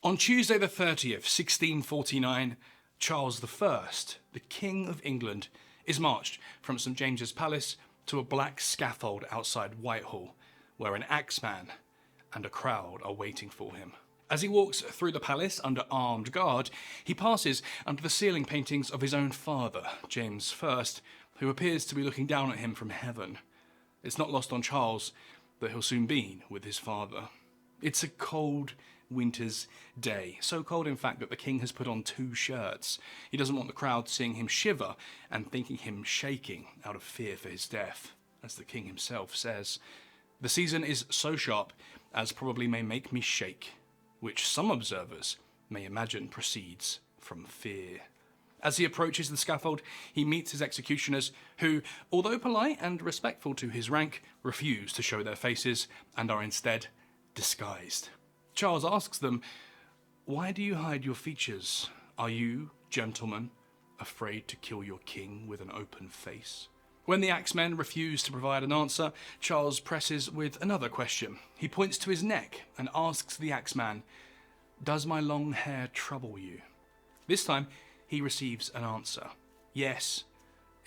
On Tuesday the 30th, 1649, Charles I, the King of England, is marched from St James's Palace to a black scaffold outside Whitehall, where an axeman and a crowd are waiting for him. As he walks through the palace under armed guard, he passes under the ceiling paintings of his own father, James I, who appears to be looking down at him from heaven. It's not lost on Charles that he'll soon be with his father. It's a cold winter's day, so cold in fact that the king has put on 2 shirts. He doesn't want the crowd seeing him shiver and thinking him shaking out of fear for his death, as the king himself says. The season is so sharp as probably may make me shake, which some observers may imagine proceeds from fear. As he approaches the scaffold, he meets his executioners who, although polite and respectful to his rank, refuse to show their faces and are instead disguised. Charles asks them, "Why do you hide your features? Are you, gentlemen, afraid to kill your king with an open face?" When the axemen refuse to provide an answer, Charles presses with another question. He points to his neck and asks the axeman, "Does my long hair trouble you?" This time, he receives an answer. "Yes,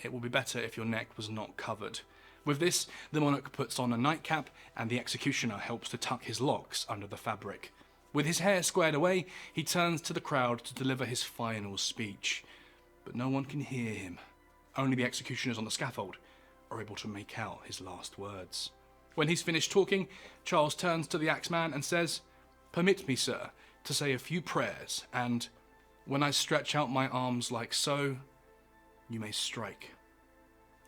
it would be better if your neck was not covered." With this, the monarch puts on a nightcap and the executioner helps to tuck his locks under the fabric. With his hair squared away, he turns to the crowd to deliver his final speech. But no one can hear him. Only the executioners on the scaffold are able to make out his last words. When he's finished talking, Charles turns to the axeman and says, "Permit me, sir, to say a few prayers, and when I stretch out my arms like so, you may strike."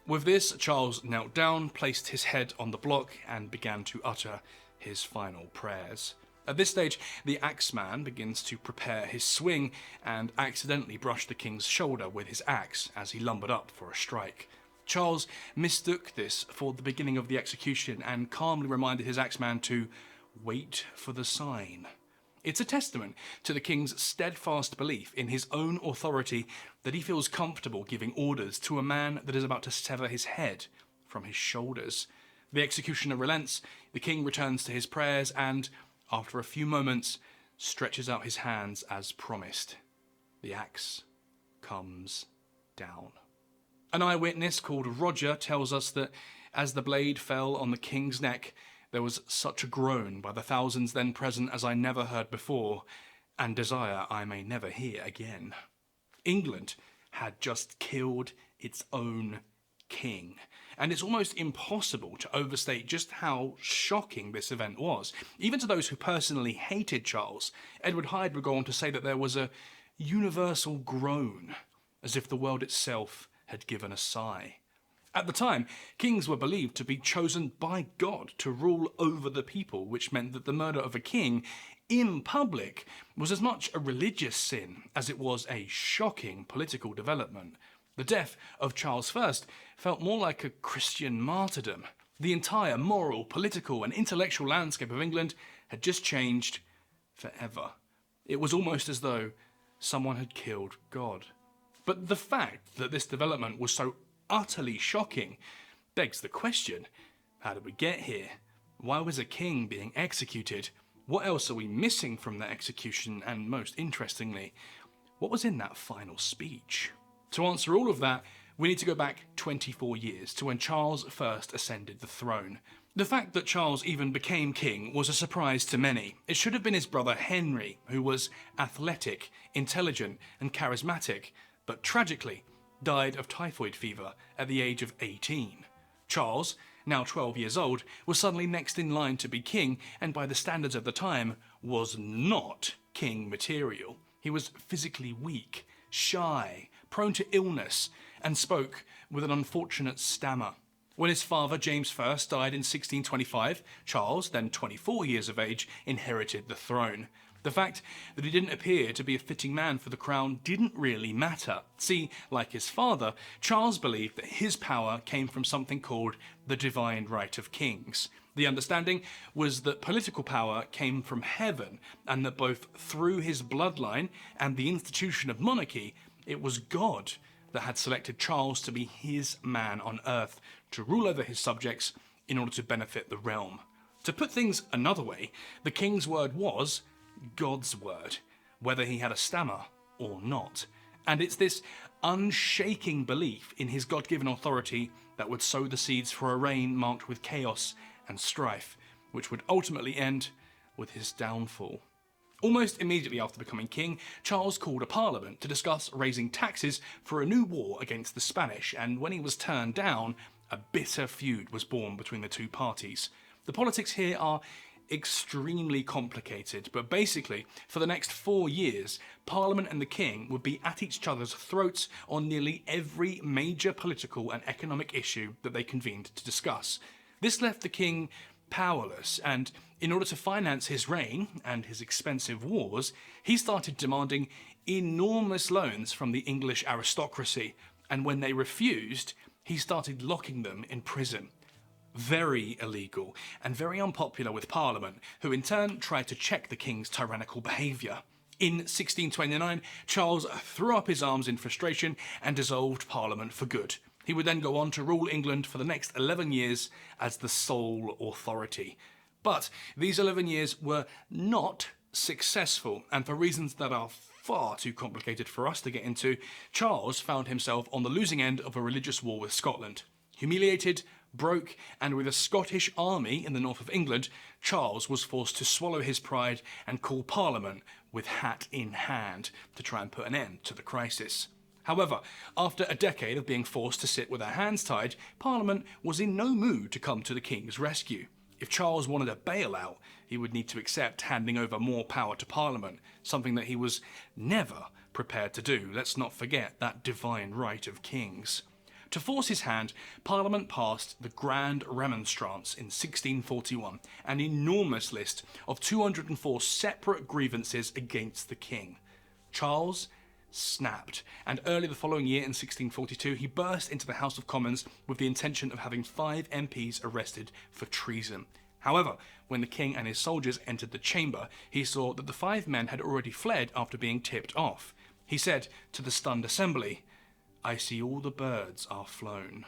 With this, Charles knelt down, placed his head on the block, and began to utter his final prayers. At this stage, the axeman begins to prepare his swing and accidentally brushed the king's shoulder with his axe as he lumbered up for a strike. Charles mistook this for the beginning of the execution and calmly reminded his axeman to wait for the sign. It's a testament to the king's steadfast belief in his own authority that he feels comfortable giving orders to a man that is about to sever his head from his shoulders. The executioner relents, the king returns to his prayers and, after a few moments, stretches out his hands as promised. The axe comes down. An eyewitness called Roger tells us that as the blade fell on the king's neck, there was such a groan by the thousands then present as I never heard before, and desire I may never hear again. England had just killed its own king, and it's almost impossible to overstate just how shocking this event was. Even to those who personally hated Charles, Edward Hyde would go on to say that there was a universal groan, as if the world itself had given a sigh. At the time, kings were believed to be chosen by God to rule over the people, which meant that the murder of a king in public was as much a religious sin as it was a shocking political development. The death of Charles I felt more like a Christian martyrdom. The entire moral, political, and intellectual landscape of England had just changed forever. It was almost as though someone had killed God. But the fact that this development was so utterly shocking begs the question, how did we get here? Why was a king being executed? What else are we missing from that execution? And most interestingly, what was in that final speech? To answer all of that, we need to go back 24 years to when Charles first ascended the throne. The fact that Charles even became king was a surprise to many. It should have been his brother Henry, who was athletic, intelligent, and charismatic, but tragically died of typhoid fever at the age of 18. Charles, now 12 years old, was suddenly next in line to be king, and by the standards of the time, was not king material. He was physically weak, shy, prone to illness, and spoke with an unfortunate stammer. When his father, James I, died in 1625, Charles, then 24 years of age, inherited the throne. The fact that he didn't appear to be a fitting man for the crown didn't really matter. See, like his father, Charles believed that his power came from something called the divine right of kings. The understanding was that political power came from heaven, and that both through his bloodline and the institution of monarchy, it was God that had selected Charles to be his man on earth, to rule over his subjects in order to benefit the realm. To put things another way, the king's word was, God's word, whether he had a stammer or not. And it's this unshaking belief in his God-given authority that would sow the seeds for a reign marked with chaos and strife, which would ultimately end with his downfall. Almost immediately after becoming king, Charles called a parliament to discuss raising taxes for a new war against the Spanish, and when he was turned down, a bitter feud was born between the two parties. The politics here are extremely complicated, but basically, for the next 4 years, Parliament and the King would be at each other's throats on nearly every major political and economic issue that they convened to discuss. This left the King powerless, and in order to finance his reign and his expensive wars, he started demanding enormous loans from the English aristocracy, and when they refused, he started locking them in prison. Very illegal and very unpopular with Parliament, who in turn tried to check the King's tyrannical behaviour. In 1629, Charles threw up his arms in frustration and dissolved Parliament for good. He would then go on to rule England for the next 11 years as the sole authority. But these 11 years were not successful, and for reasons that are far too complicated for us to get into, Charles found himself on the losing end of a religious war with Scotland. Humiliated, broke, and with a Scottish army in the north of England, Charles was forced to swallow his pride and call Parliament with hat in hand to try and put an end to the crisis. However, after a decade of being forced to sit with their hands tied, Parliament was in no mood to come to the King's rescue. If Charles wanted a bailout, he would need to accept handing over more power to Parliament, something that he was never prepared to do. Let's not forget that divine right of kings. To force his hand, Parliament passed the Grand Remonstrance in 1641, an enormous list of 204 separate grievances against the king. Charles snapped, and early the following year in 1642 he burst into the House of Commons with the intention of having 5 MPs arrested for treason. However, when the king and his soldiers entered the chamber, he saw that the 5 men had already fled after being tipped off. He said to the stunned assembly, "I see all the birds are flown."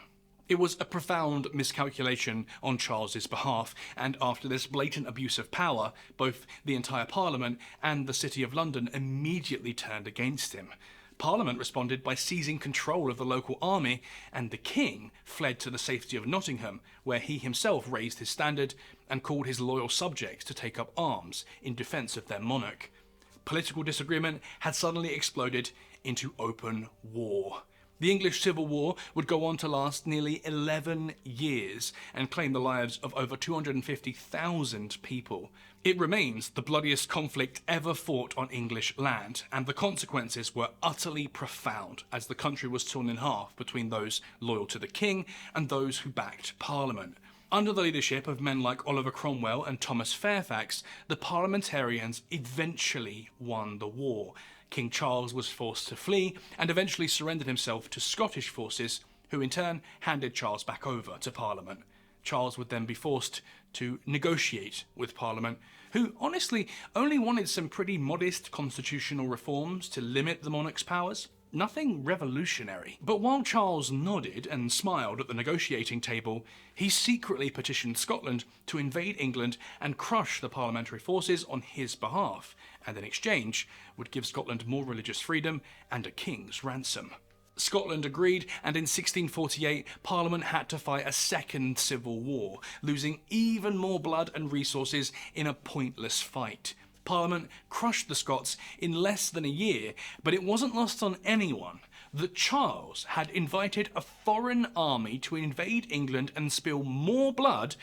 It was a profound miscalculation on Charles's behalf, and after this blatant abuse of power, both the entire Parliament and the City of London immediately turned against him. Parliament responded by seizing control of the local army, and the king fled to the safety of Nottingham, where he himself raised his standard and called his loyal subjects to take up arms in defence of their monarch. Political disagreement had suddenly exploded into open war. The English Civil War would go on to last nearly 11 years and claim the lives of over 250,000 people. It remains the bloodiest conflict ever fought on English land, and the consequences were utterly profound as the country was torn in half between those loyal to the king and those who backed Parliament. Under the leadership of men like Oliver Cromwell and Thomas Fairfax, the parliamentarians eventually won the war. King Charles was forced to flee and eventually surrendered himself to Scottish forces, who in turn handed Charles back over to Parliament. Charles would then be forced to negotiate with Parliament, who honestly only wanted some pretty modest constitutional reforms to limit the monarch's powers. Nothing revolutionary. But while Charles nodded and smiled at the negotiating table, he secretly petitioned Scotland to invade England and crush the parliamentary forces on his behalf, and in exchange would give Scotland more religious freedom and a king's ransom. Scotland agreed, and in 1648 Parliament had to fight a second civil war, losing even more blood and resources in a pointless fight. Parliament crushed the Scots in less than a year, but it wasn't lost on anyone that Charles had invited a foreign army to invade England and spill more blood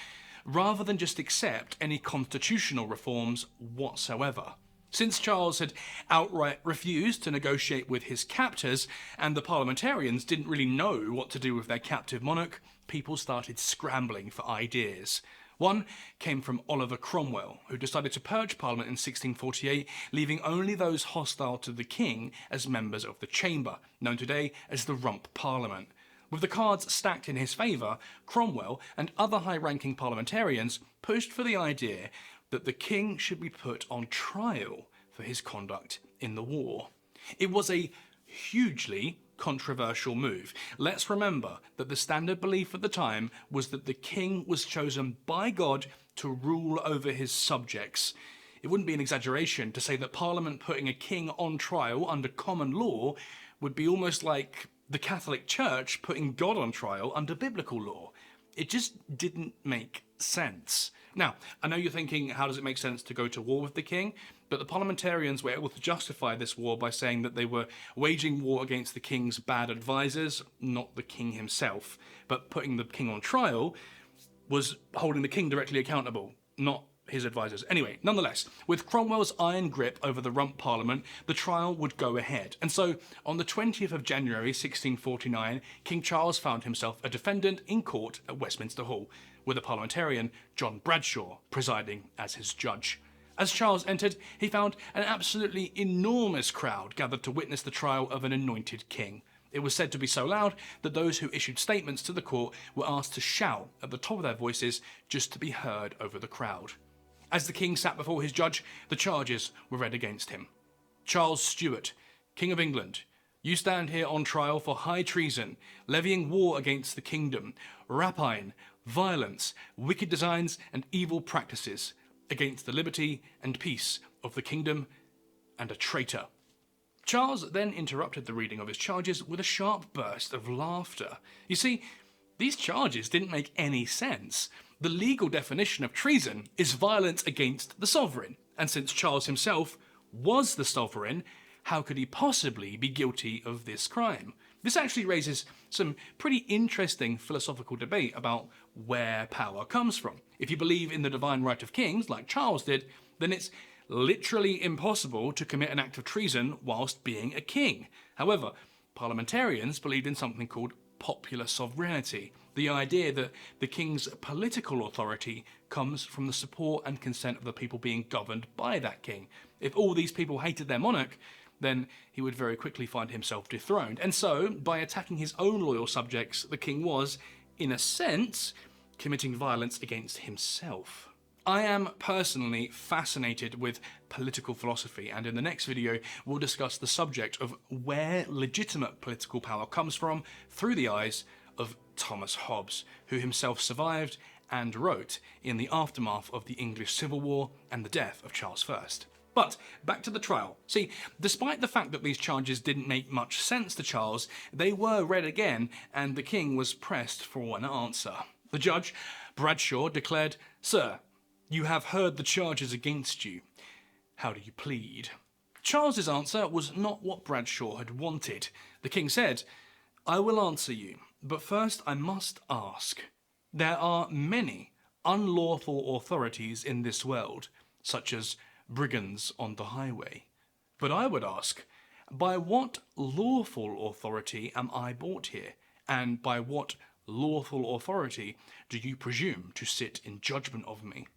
rather than just accept any constitutional reforms whatsoever. Since Charles had outright refused to negotiate with his captors and the parliamentarians didn't really know what to do with their captive monarch, people started scrambling for ideas. One came from Oliver Cromwell, who decided to purge Parliament in 1648, leaving only those hostile to the king as members of the chamber, known today as the Rump Parliament. With the cards stacked in his favour, Cromwell and other high-ranking parliamentarians pushed for the idea that the king should be put on trial for his conduct in the war. It was a hugely controversial move. Let's remember that the standard belief at the time was that the king was chosen by God to rule over his subjects. it wouldn't be an exaggeration to say that Parliament putting a king on trial under common law would be almost like the Catholic Church putting God on trial under biblical law. It just didn't make sense. Now, I know you're thinking, how does it make sense to go to war with the king? But the parliamentarians were able to justify this war by saying that they were waging war against the king's bad advisors, not the king himself. But putting the king on trial was holding the king directly accountable, not his advisors. Anyway, nonetheless, with Cromwell's iron grip over the Rump Parliament, the trial would go ahead. And so, on the 20th of January 1649, King Charles found himself a defendant in court at Westminster Hall, with a parliamentarian, John Bradshaw, presiding as his judge. As Charles entered, he found an absolutely enormous crowd gathered to witness the trial of an anointed king. It was said to be so loud that those who issued statements to the court were asked to shout at the top of their voices just to be heard over the crowd. As the king sat before his judge, the charges were read against him. Charles Stuart, King of England, you stand here on trial for high treason, levying war against the kingdom, rapine, violence, wicked designs, and evil practices, against the liberty and peace of the kingdom, and a traitor. Charles then interrupted the reading of his charges with a sharp burst of laughter. You see, these charges didn't make any sense. The legal definition of treason is violence against the sovereign, and since Charles himself was the sovereign, how could he possibly be guilty of this crime? This actually raises some pretty interesting philosophical debate about where power comes from. If you believe in the divine right of kings, like Charles did, then it's literally impossible to commit an act of treason whilst being a king. However, parliamentarians believed in something called popular sovereignty, the idea that the king's political authority comes from the support and consent of the people being governed by that king. If all these people hated their monarch, then he would very quickly find himself dethroned. And so, by attacking his own loyal subjects, the king was, in a sense, committing violence against himself. I am personally fascinated with political philosophy, and in the next video we'll discuss the subject of where legitimate political power comes from through the eyes of Thomas Hobbes, who himself survived and wrote in the aftermath of the English Civil War and the death of Charles I. But back to the trial. See, despite the fact that these charges didn't make much sense to Charles, they were read again, and the king was pressed for an answer. The judge, Bradshaw, declared, "Sir, you have heard the charges against you. How do you plead?" Charles's answer was not what Bradshaw had wanted. The king said, "I will answer you, but first I must ask. There are many unlawful authorities in this world, such as brigands on the highway. But I would ask, by what lawful authority am I brought here? And by what lawful authority do you presume to sit in judgment of me?"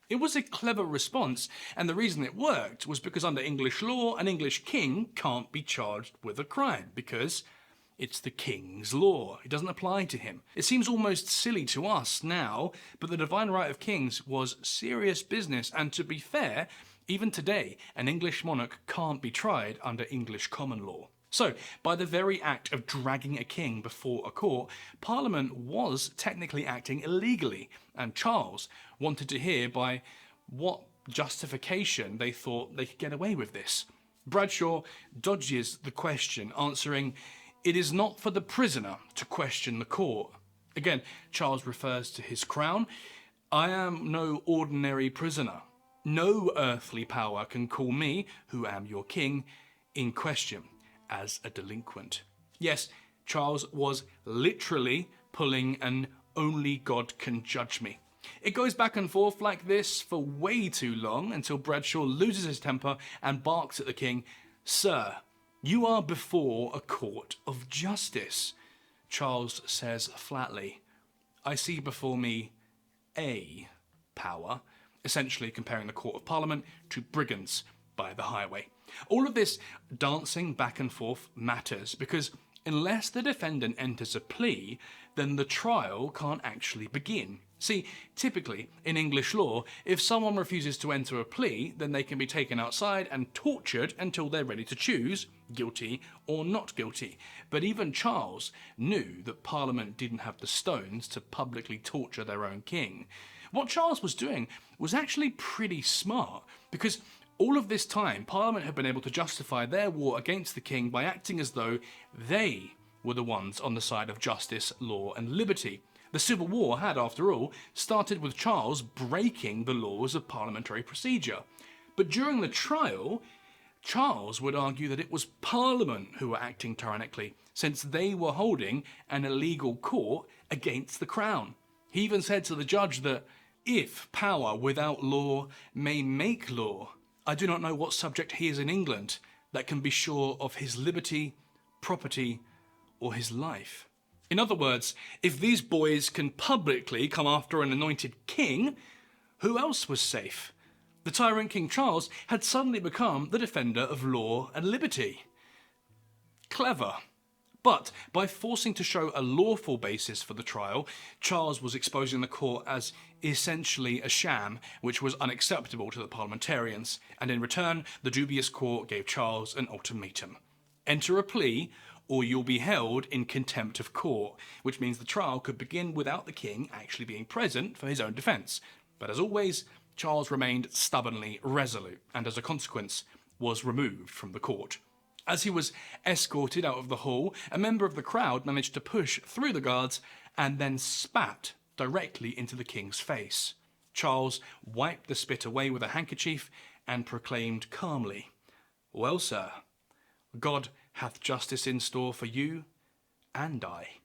It was a clever response, and the reason it worked was because under English law, an English king can't be charged with a crime, because it's the king's law. It doesn't apply to him. It seems almost silly to us now, but the divine right of kings was serious business, and to be fair, even today, an English monarch can't be tried under English common law. So, by the very act of dragging a king before a court, Parliament was technically acting illegally, and Charles wanted to hear by what justification they thought they could get away with this. Bradshaw dodges the question, answering, "It is not for the prisoner to question the court." Again, Charles refers to his crown. "I am no ordinary prisoner. No earthly power can call me, who am your king, in question as a delinquent." Yes, Charles was literally pulling an "only God can judge me." It goes back and forth like this for way too long until Bradshaw loses his temper and barks at the king, "Sir, you are before a court of justice." Charles says flatly, "I see before me a power," essentially comparing the court of Parliament to brigands by the highway. All of this dancing back and forth matters because unless the defendant enters a plea, then the trial can't actually begin. See, typically, in English law, if someone refuses to enter a plea, then they can be taken outside and tortured until they're ready to choose guilty or not guilty. But even Charles knew that Parliament didn't have the stones to publicly torture their own king. What Charles was doing was actually pretty smart, because all of this time, Parliament had been able to justify their war against the king by acting as though they were the ones on the side of justice, law, and liberty. The Civil War had, after all, started with Charles breaking the laws of parliamentary procedure. But during the trial, Charles would argue that it was Parliament who were acting tyrannically, since they were holding an illegal court against the crown. He even said to the judge that, "If power without law may make law, I do not know what subject he is in England that can be sure of his liberty, property, or his life." In other words, if these boys can publicly come after an anointed king, who else was safe? The tyrant King Charles had suddenly become the defender of law and liberty. Clever. But by forcing to show a lawful basis for the trial, Charles was exposing the court as essentially a sham, which was unacceptable to the parliamentarians, and in return, the dubious court gave Charles an ultimatum. Enter a plea, or you'll be held in contempt of court, which means the trial could begin without the king actually being present for his own defence. But as always, Charles remained stubbornly resolute, and as a consequence, was removed from the court. As he was escorted out of the hall, a member of the crowd managed to push through the guards and then spat directly into the king's face. Charles wiped the spit away with a handkerchief and proclaimed calmly, "Well, sir, God hath justice in store for you and I."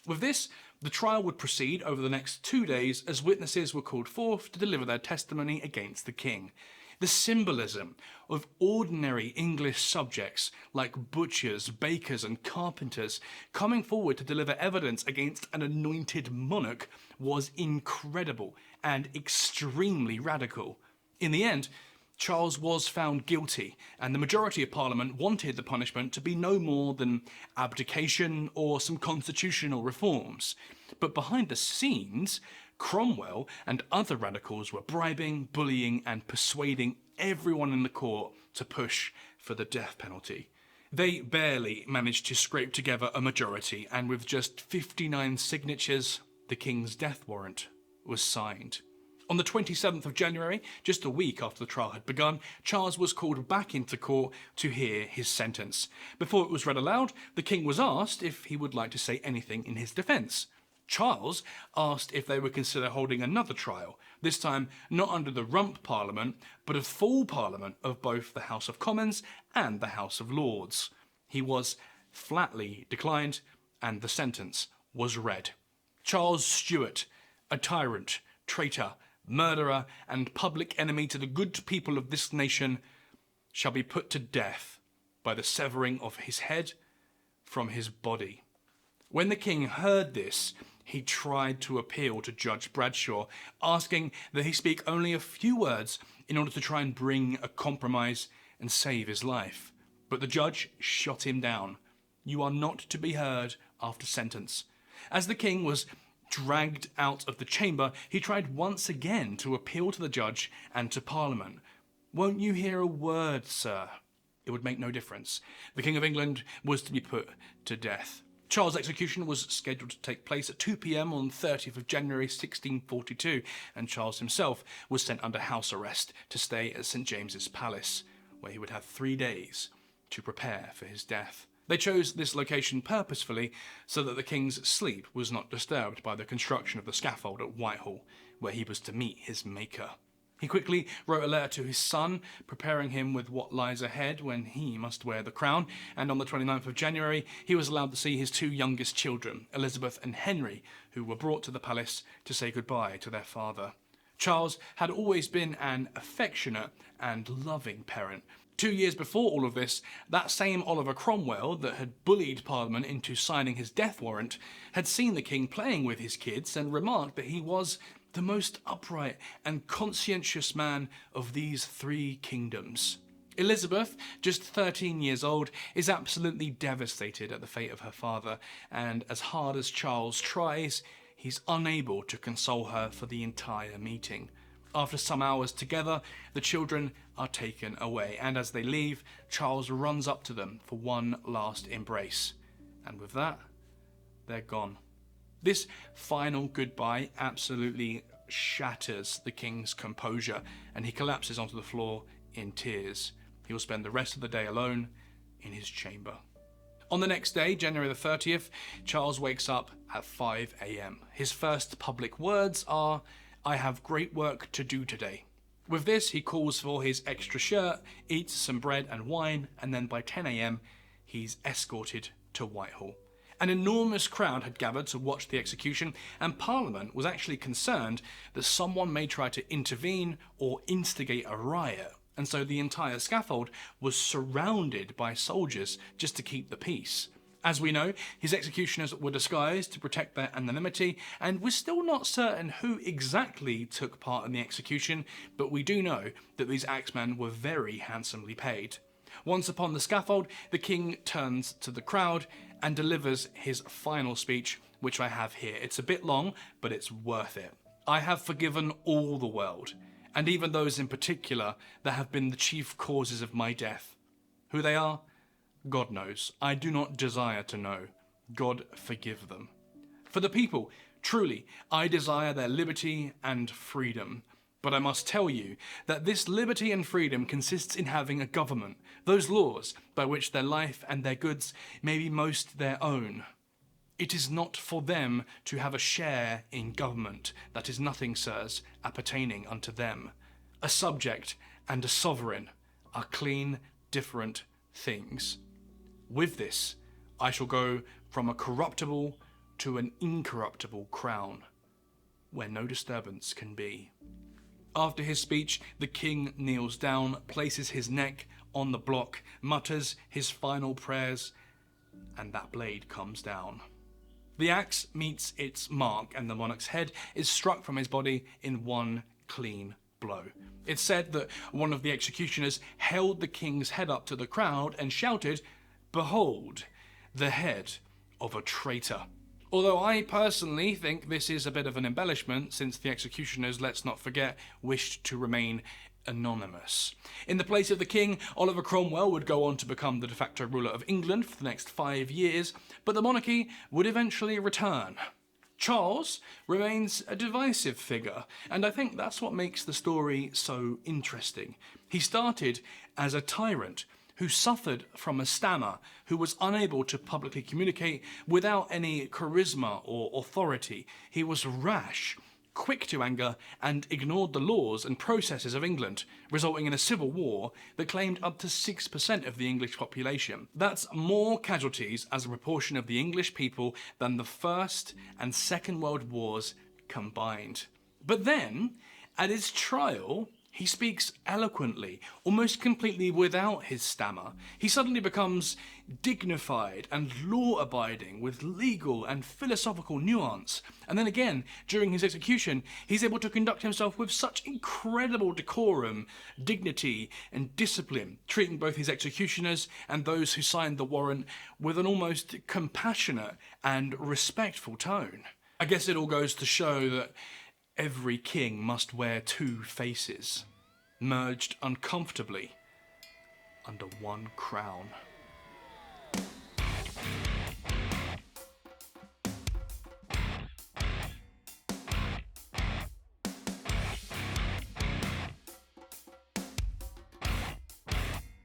With this, the trial would proceed over the next 2 days as witnesses were called forth to deliver their testimony against the king. The symbolism of ordinary English subjects like butchers, bakers, and carpenters coming forward to deliver evidence against an anointed monarch was incredible and extremely radical. In the end, Charles was found guilty, and the majority of Parliament wanted the punishment to be no more than abdication or some constitutional reforms. But behind the scenes, Cromwell and other radicals were bribing, bullying, and persuading everyone in the court to push for the death penalty. They barely managed to scrape together a majority, and with just 59 signatures, the king's death warrant was signed. On the 27th of January, just a week after the trial had begun, Charles was called back into court to hear his sentence. Before it was read aloud, the king was asked if he would like to say anything in his defence. Charles asked if they would consider holding another trial, this time not under the Rump Parliament, but a full Parliament of both the House of Commons and the House of Lords. He was flatly declined, and the sentence was read. Charles Stuart, a tyrant, traitor, murderer, and public enemy to the good people of this nation, shall be put to death by the severing of his head from his body. When the king heard this, he tried to appeal to Judge Bradshaw, asking that he speak only a few words in order to try and bring a compromise and save his life. But the judge shot him down. "You are not to be heard after sentence." As the king was dragged out of the chamber, he tried once again to appeal to the judge and to Parliament. "Won't you hear a word, sir?" It would make no difference. The King of England was to be put to death. Charles' execution was scheduled to take place at 2 p.m. on 30th of January 1642, and Charles himself was sent under house arrest to stay at St. James's Palace, where he would have 3 days to prepare for his death. They chose this location purposefully so that the king's sleep was not disturbed by the construction of the scaffold at Whitehall, where he was to meet his maker. He quickly wrote a letter to his son, preparing him with what lies ahead when he must wear the crown, and on the 29th of January, he was allowed to see his 2 youngest children, Elizabeth and Henry, who were brought to the palace to say goodbye to their father. Charles had always been an affectionate and loving parent. 2 years before all of this, that same Oliver Cromwell that had bullied Parliament into signing his death warrant had seen the king playing with his kids and remarked that he was the most upright and conscientious man of these 3 kingdoms. Elizabeth, just 13 years old, is absolutely devastated at the fate of her father, and as hard as Charles tries, he's unable to console her for the entire meeting. After some hours together, the children are taken away, and as they leave, Charles runs up to them for one last embrace. And with that, they're gone. This final goodbye absolutely shatters the king's composure and he collapses onto the floor in tears. He will spend the rest of the day alone in his chamber. On the next day, January the 30th, Charles wakes up at 5 a.m. His first public words are, "I have great work to do today." With this, he calls for his extra shirt, eats some bread and wine, and then by 10 a.m, he's escorted to Whitehall. An enormous crowd had gathered to watch the execution, and Parliament was actually concerned that someone may try to intervene or instigate a riot, and so the entire scaffold was surrounded by soldiers just to keep the peace. As we know, his executioners were disguised to protect their anonymity, and we're still not certain who exactly took part in the execution, but we do know that these axemen were very handsomely paid. Once upon the scaffold, the king turns to the crowd and delivers his final speech, which I have here. It's a bit long, but it's worth it. "I have forgiven all the world, and even those in particular that have been the chief causes of my death. Who they are? God knows. I do not desire to know. God forgive them. For the people, truly, I desire their liberty and freedom. But I must tell you that this liberty and freedom consists in having a government, those laws by which their life and their goods may be most their own. It is not for them to have a share in government. That is nothing, sirs, appertaining unto them. A subject and a sovereign are clean different things. With this, I shall go from a corruptible to an incorruptible crown, where no disturbance can be." After his speech, the king kneels down, places his neck on the block, mutters his final prayers, and that blade comes down. The axe meets its mark, and the monarch's head is struck from his body in one clean blow. It's said that one of the executioners held the king's head up to the crowd and shouted, "Behold, the head of a traitor." Although I personally think this is a bit of an embellishment, since the executioners, let's not forget, wished to remain anonymous. In the place of the king, Oliver Cromwell would go on to become the de facto ruler of England for the next 5 years, but the monarchy would eventually return. Charles remains a divisive figure, and I think that's what makes the story so interesting. He started as a tyrant who suffered from a stammer, who was unable to publicly communicate without any charisma or authority. He was rash, quick to anger, and ignored the laws and processes of England, resulting in a civil war that claimed up to 6% of the English population. That's more casualties as a proportion of the English people than the First and Second World Wars combined. But then, at his trial, he speaks eloquently, almost completely without his stammer. He suddenly becomes dignified and law-abiding with legal and philosophical nuance. And then again, during his execution, he's able to conduct himself with such incredible decorum, dignity, and discipline, treating both his executioners and those who signed the warrant with an almost compassionate and respectful tone. I guess it all goes to show that every king must wear two faces, merged uncomfortably under one crown.